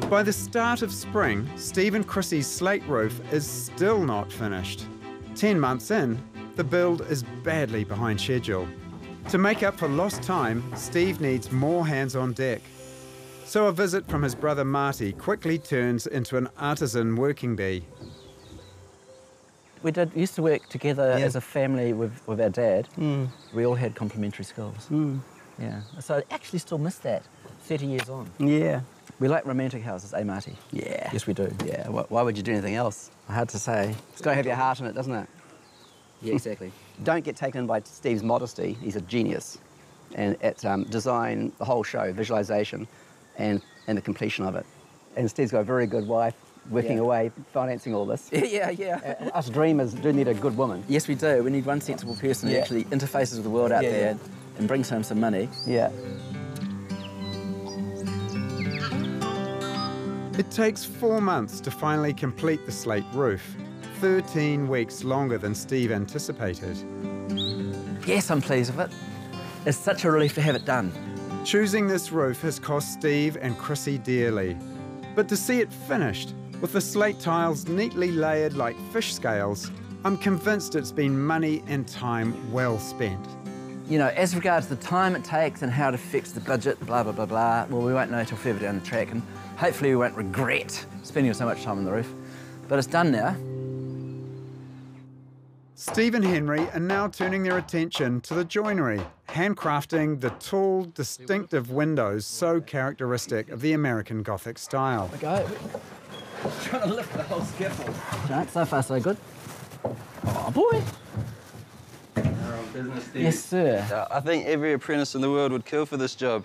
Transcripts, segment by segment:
By the start of spring, Steve and Chrissy's slate roof is still not finished. 10 months in, the build is badly behind schedule. To make up for lost time, Steve needs more hands on deck. So a visit from his brother Marty quickly turns into an artisan working bee. We used to work together as a family with our dad. We all had complementary skills. Yeah. So I actually still miss that 30 years on. Yeah. We like romantic houses, eh, Marty? Yeah. Yes, we do. Yeah. Why would you do anything else? Hard to say. It's got to have your heart in it, doesn't it? Yeah, exactly. Don't get taken in by Steve's modesty. He's a genius. And at design, the whole show, visualisation, and the completion of it. And Steve's got a very good wife, working away, financing all this. Yeah. Us dreamers do need a good woman. Yes, we do. We need one sensible person who actually interfaces with the world out there and brings home some money. Yeah. It takes 4 months to finally complete the slate roof, 13 weeks longer than Steve anticipated. Yes, I'm pleased with it. It's such a relief to have it done. Choosing this roof has cost Steve and Chrissy dearly. But to see it finished, with the slate tiles neatly layered like fish scales, I'm convinced it's been money and time well spent. You know, as regards the time it takes and how to fix the budget, blah, blah, blah, blah, well, we won't know till further down the track, and hopefully we won't regret spending so much time on the roof. But it's done now. Steve and Henry are now turning their attention to the joinery, handcrafting the tall, distinctive windows so characteristic of the American Gothic style. Go. Trying to lift the whole scaffold. Right, so far so good. Oh, boy. Business, Steve. Yes, sir. I think every apprentice in the world would kill for this job.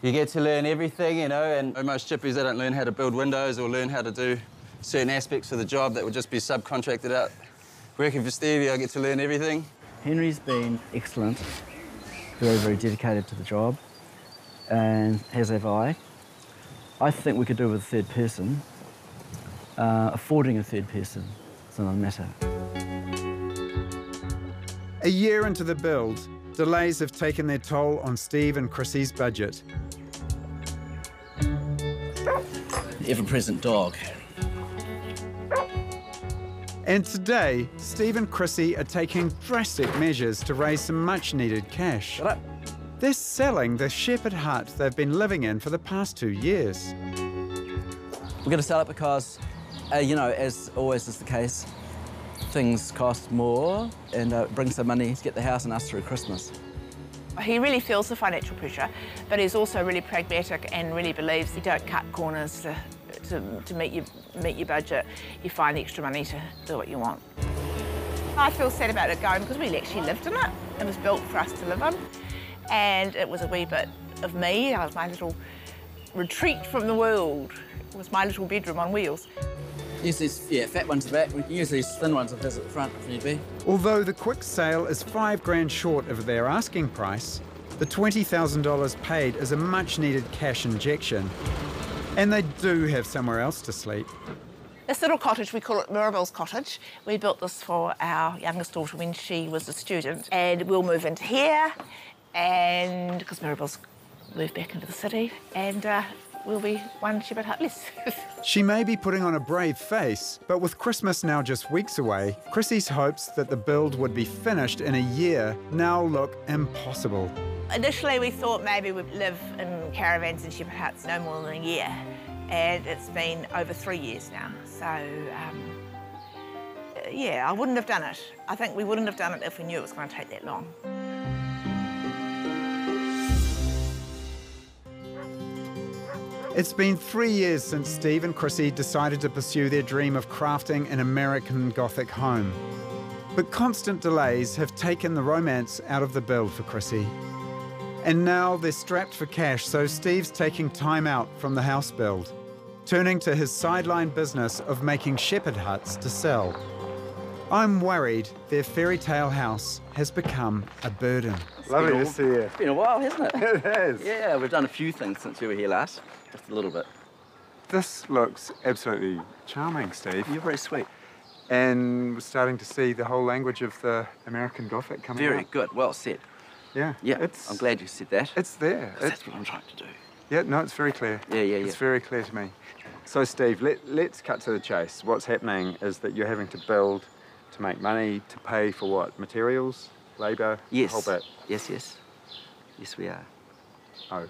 You get to learn everything, you know, and most chippies, they don't learn how to build windows or learn how to do certain aspects of the job that would just be subcontracted out. Working for Stevie, I get to learn everything. Henry's been excellent, very, very dedicated to the job, and as have I. I think we could do it with a third person. Affording a third person is another matter. A year into the build, delays have taken their toll on Steve and Chrissy's budget. Ever-present dog. And today, Steve and Chrissy are taking drastic measures to raise some much-needed cash. Shut up. They're selling the shepherd hut they've been living in for the past 2 years. We're going to sell it because, you know, as always is the case, things cost more and bring some money to get the house and us through Christmas. He really feels the financial pressure, but he's also really pragmatic and really believes you don't cut corners to meet your budget. You find extra money to do what you want. I feel sad about it going because we actually lived in it. It was built for us to live in, and it was a wee bit of me. It was my little retreat from the world. It was my little bedroom on wheels. Use these fat ones at the back. We can use these thin ones of his at the front if need be. Although the quick sale is $5 grand short of their asking price, the $20,000 paid is a much-needed cash injection. And they do have somewhere else to sleep. This little cottage, we call it Mirabel's Cottage. We built this for our youngest daughter when she was a student. And we'll move into here, and because Mirabel's moved back into the city, and we'll be one shepherd hut less. She may be putting on a brave face, but with Christmas now just weeks away, Chrissy's hopes that the build would be finished in a year now look impossible. Initially, we thought maybe we'd live in caravans and shepherd huts no more than a year, and it's been over 3 years now. So, yeah, I wouldn't have done it. I think we wouldn't have done it if we knew it was going to take that long. It's been 3 years since Steve and Chrissy decided to pursue their dream of crafting an American Gothic home. But constant delays have taken the romance out of the build for Chrissy. And now they're strapped for cash, so Steve's taking time out from the house build, turning to his sideline business of making shepherd huts to sell. I'm worried their fairy tale house has become a burden. Lovely to see you. It's been a while, hasn't it? It has. Yeah, we've done a few things since you were here last. Just a little bit. This looks absolutely charming, Steve. You're very sweet. And we're starting to see the whole language of the American Gothic coming out. Very good. Well said. Yeah. Yeah, I'm glad you said that. It's there. That's what I'm trying to do. Yeah, no, it's very clear. Yeah. It's very clear to me. So, Steve, let's cut to the chase. What's happening is that you're having to build to make money, to pay for what? Materials, labour, Yes. the whole bit? Yes, we are. Oh.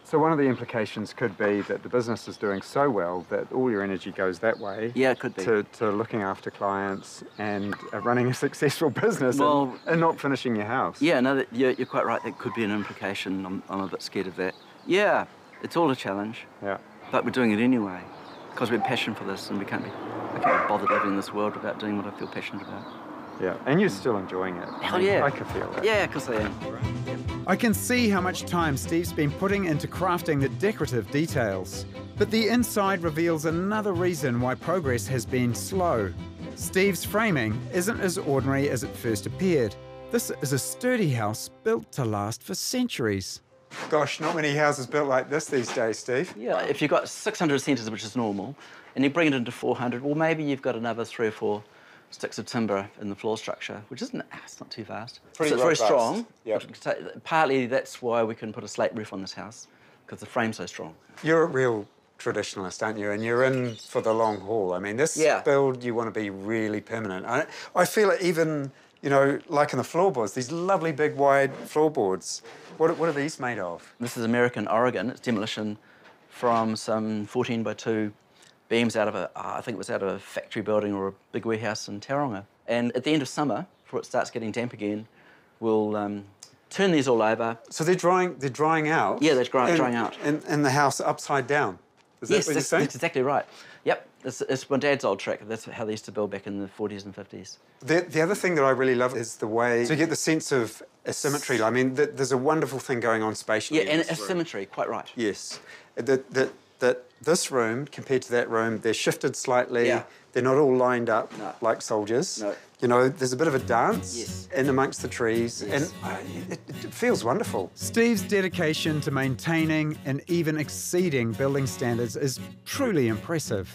So one of the implications could be that the business is doing so well that all your energy goes that way. Yeah, it could be. To looking after clients and running a successful business Well, and not finishing your house. Yeah, no, you're quite right. That could be an implication. I'm a bit scared of that. Yeah, it's all a challenge, Yeah. but we're doing it anyway because we're passionate for this, and I can't be bothered living in this world without doing what I feel passionate about. Yeah. And you're still enjoying it. Hell yeah. I can feel it. Yeah, because I am. I can see how much time Steve's been putting into crafting the decorative details. But the inside reveals another reason why progress has been slow. Steve's framing isn't as ordinary as it first appeared. This is a sturdy house built to last for centuries. Gosh, not many houses built like this these days, Steve. Yeah, if you've got 600 centres, which is normal, and you bring it into 400, well, maybe you've got another 3 or 4 sticks of timber in the floor structure, which isn't, it's not too fast. Pretty so it's very robust. strong. Yep. Partly that's why we can put a slate roof on this house, because the frame's so strong. You're a real traditionalist, aren't you? And you're in for the long haul. I mean, this build, you want to be really permanent. I feel it even, you know, like in the floorboards, these lovely big wide floorboards. What are these made of? This is American Oregon. It's demolition from some 14 by 2 beams out of I think it was out of a factory building or a big warehouse in Tauranga. And at the end of summer, before it starts getting damp again, we'll turn these all over. So they're drying out? Yeah, they're drying out. In the house upside down? Is that what you're saying? That's exactly right. Yep, it's my dad's old trick. That's how they used to build back in the 40s and 50s. The other thing that I really love is the way to get the sense of asymmetry. I mean, there's a wonderful thing going on spatially. Yeah, and asymmetry, quite right. Yes. That this room, compared to that room, they're shifted slightly. Yeah. They're not all lined up like soldiers. No. You know, there's a bit of a dance Yes. in amongst the trees, Yes. and it feels wonderful. Steve's dedication to maintaining and even exceeding building standards is truly impressive.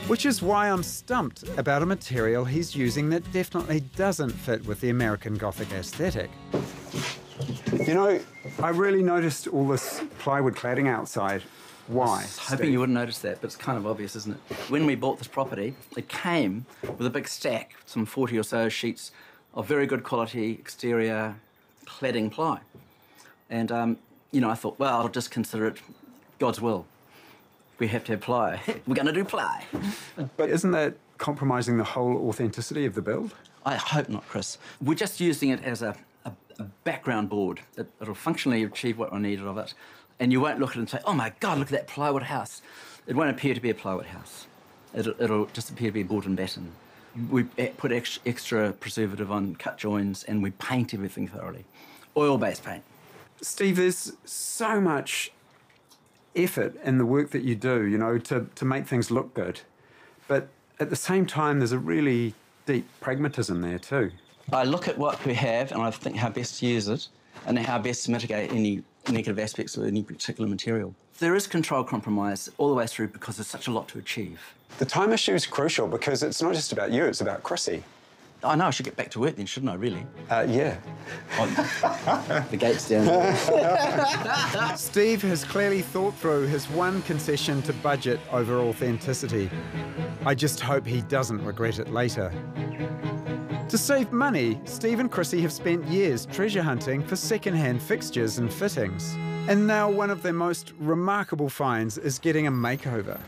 Which is why I'm stumped about a material he's using that definitely doesn't fit with the American Gothic aesthetic. You know, I really noticed all this plywood cladding outside. Why? I was hoping you wouldn't notice that, but it's kind of obvious, isn't it? When we bought this property, it came with a big stack, some 40 or so sheets of very good quality exterior cladding ply. And, you know, I thought, well, I'll just consider it God's will. We have to have ply. We're going to do ply. But isn't that compromising the whole authenticity of the build? I hope not, Chris. We're just using it as a background board. It'll functionally achieve what we needed of it. And you won't look at it and say, oh my God, look at that plywood house. It won't appear to be a plywood house. It'll just appear to be board and batten. We put extra preservative on cut joins and we paint everything thoroughly. Oil-based paint. Steve, there's so much effort in the work that you do, you know, to make things look good. But at the same time, there's a really deep pragmatism there too. I look at what we have and I think how best to use it and how best to mitigate any negative aspects of any particular material. There is control compromise all the way through because there's such a lot to achieve. The time issue is crucial because it's not just about you, it's about Chrissy. I know I should get back to work then, shouldn't I, really? Yeah. The gate's down there. Steve has clearly thought through his one concession to budget over authenticity. I just hope he doesn't regret it later. To save money, Steve and Chrissy have spent years treasure hunting for second-hand fixtures and fittings. And now one of their most remarkable finds is getting a makeover.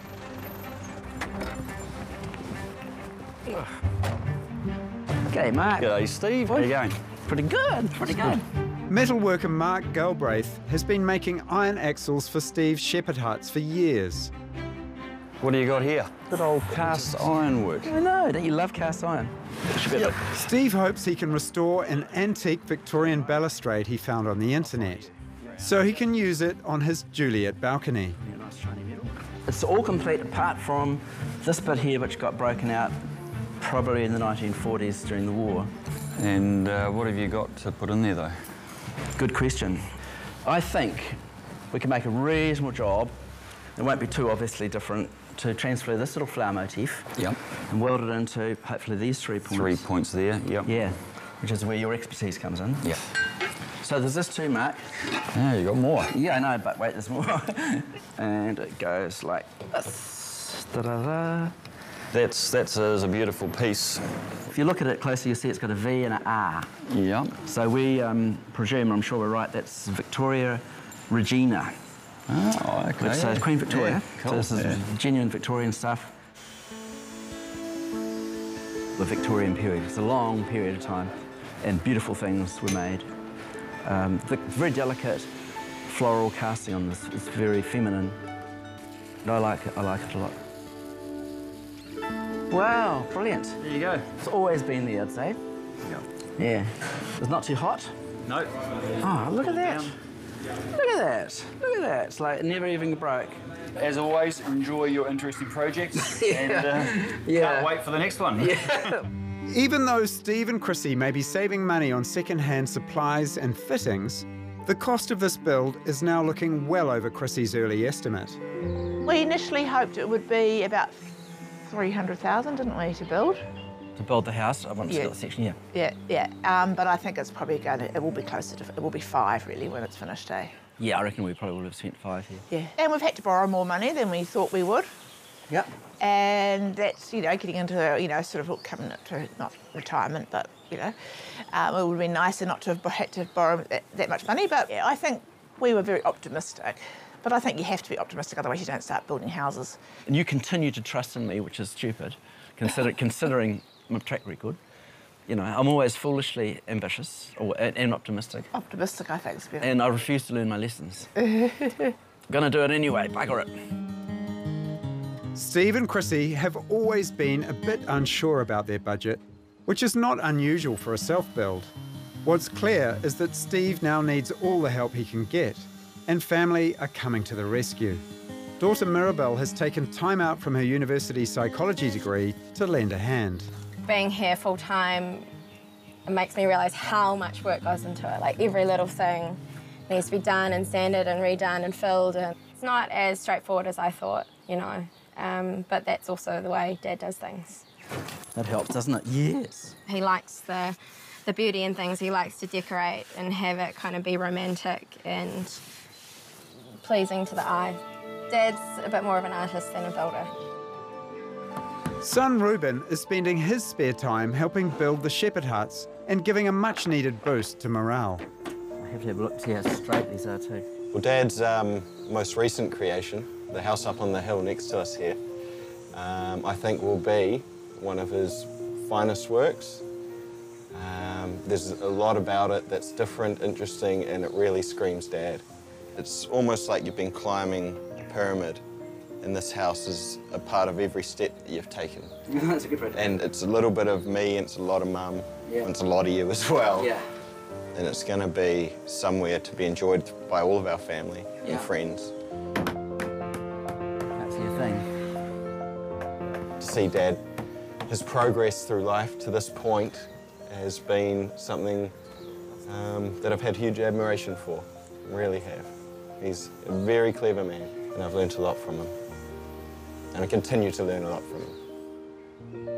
Okay, Mark. G'day, Steve. How you going? Pretty good, pretty good. Metalworker Mark Galbraith has been making iron axles for Steve's shepherd huts for years. What do you got here? Good old cast iron work. I know, don't you love cast iron? Steve hopes he can restore an antique Victorian balustrade he found on the internet, so he can use it on his Juliet balcony. Nice shiny metal. It's all complete apart from this bit here which got broken out probably in the 1940s during the war. And what have you got to put in there, though? Good question. I think we can make a reasonable job, it won't be too obviously different, to transfer this little flower motif and weld it into hopefully these 3 points. 3 points there, yep. Yeah, which is where your expertise comes in. Yep. So there's this too, Mark. Yeah, you got more. Yeah, I know, but wait, there's more. And it goes like this. Da-da-da. That's a beautiful piece. If you look at it closely, you'll see it's got a V and an R. Yeah. So we presume, I'm sure we're right, that's Victoria Regina. Oh, okay. Which is Queen Victoria. Yeah, cool. So this is genuine Victorian stuff. The Victorian period. It's a long period of time, and beautiful things were made. Very delicate floral casting on this. It's very feminine. And I like it a lot. Wow, brilliant. There you go. It's always been there, I'd say. Yeah. Yeah. It's not too hot. No. Oh, look at that. Look at that. Look at that. It's like it never even broke. As always, enjoy your interesting projects and can't wait for the next one. Yeah. Even though Steve and Chrissy may be saving money on second-hand supplies and fittings, the cost of this build is now looking well over Chrissy's early estimate. We initially hoped it would be about 300,000, didn't we, to build? To build the house, I want to build the section, Yeah. But I think it's probably it will be closer to, it will be 5 really when it's finished, eh? Yeah, I reckon we probably would have spent 5 here. Yeah. And we've had to borrow more money than we thought we would. Yep. And that's, getting into, sort of coming up to, not retirement, but, it would have been nicer not to have had to borrow that much money. But yeah, I think we were very optimistic. But I think you have to be optimistic, otherwise you don't start building houses. And you continue to trust in me, which is stupid, considering my track record. I'm always foolishly ambitious and optimistic. Optimistic, I think, is better. And I refuse to learn my lessons. Gonna do it anyway, bugger it. Steve and Chrissy have always been a bit unsure about their budget, which is not unusual for a self-build. What's clear is that Steve now needs all the help he can get, and family are coming to the rescue. Daughter Mirabelle has taken time out from her university psychology degree to lend a hand. Being here full-time, it makes me realise how much work goes into it. Like, every little thing needs to be done and sanded and redone and filled. And it's not as straightforward as I thought, but that's also the way Dad does things. That helps, doesn't it? Yes. He likes the beauty in things. He likes to decorate and have it kind of be romantic and pleasing to the eye. Dad's a bit more of an artist than a builder. Son Reuben is spending his spare time helping build the shepherd huts and giving a much-needed boost to morale. I have to have a look to see how straight these are too. Well, Dad's most recent creation, the house up on the hill next to us here, I think will be one of his finest works. There's a lot about it that's different, interesting, and it really screams Dad. It's almost like you've been climbing a pyramid, and this house is a part of every step that you've taken. That's a good way to And it's a little bit of me, and it's a lot of Mum, and it's a lot of you as well. Yeah. And it's going to be somewhere to be enjoyed by all of our family and friends. That's your thing. To see Dad, his progress through life to this point has been something that I've had huge admiration for, really have. He's a very clever man, and I've learned a lot from him. And I continue to learn a lot from him.